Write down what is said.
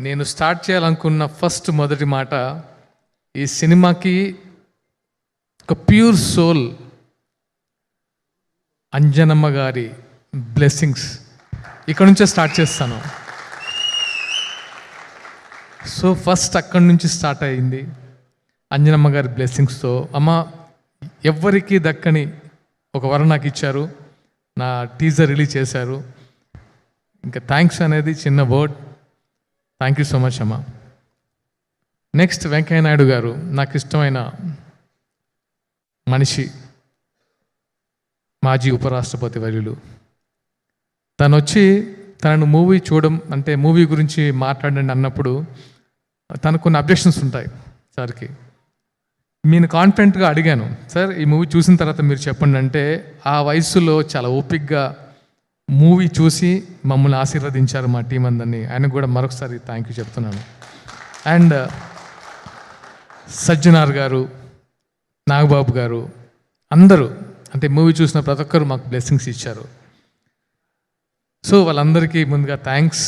నేను స్టార్ట్ చేయాలనుకున్న మొదటి మాట, ఈ సినిమాకి ఒక ప్యూర్ సోల్ అంజనమ్మ గారి బ్లెస్సింగ్స్ ఇక్కడ నుంచే స్టార్ట్ చేస్తాను. సో ఫస్ట్ అక్కడి నుంచి స్టార్ట్ అయింది అంజనమ్మ గారి బ్లెస్సింగ్స్తో. అమ్మ, ఎవ్వరికీ దక్కని ఒక వరం నాకు ఇచ్చారు, నా టీజర్ రిలీజ్ చేశారు. ఇంకా థ్యాంక్స్ అనేది చిన్న word. Thank you so much అమ్మ. నెక్స్ట్ వెంకయ్య నాయుడు గారు, నాకు ఇష్టమైన మనిషి, మాజీ ఉపరాష్ట్రపతి వర్యులు. తను వచ్చి తనను మూవీ చూడడం అంటే మూవీ గురించి మాట్లాడండి అన్నప్పుడు తనకు కొన్ని అబ్జెక్షన్స్ ఉంటాయి సార్కి. నేను కాన్ఫిడెంట్గా అడిగాను, సార్ ఈ మూవీ చూసిన తర్వాత మీరు చెప్పండి అంటే, ఆ వయసులో చాలా ఓపిక్గా మూవీ చూసి మమ్మల్ని ఆశీర్వదించారు మా టీం అందరినీ. ఆయనకు కూడా మరొకసారి థ్యాంక్ యూ చెప్తున్నాను. అండ్ సజ్జనార్ గారు, నాగబాబు గారు, అందరూ అంటే మూవీ చూసిన ప్రతి ఒక్కరు మాకు బ్లెస్సింగ్స్ ఇచ్చారు. సో వాళ్ళందరికీ ముందుగా థ్యాంక్స్.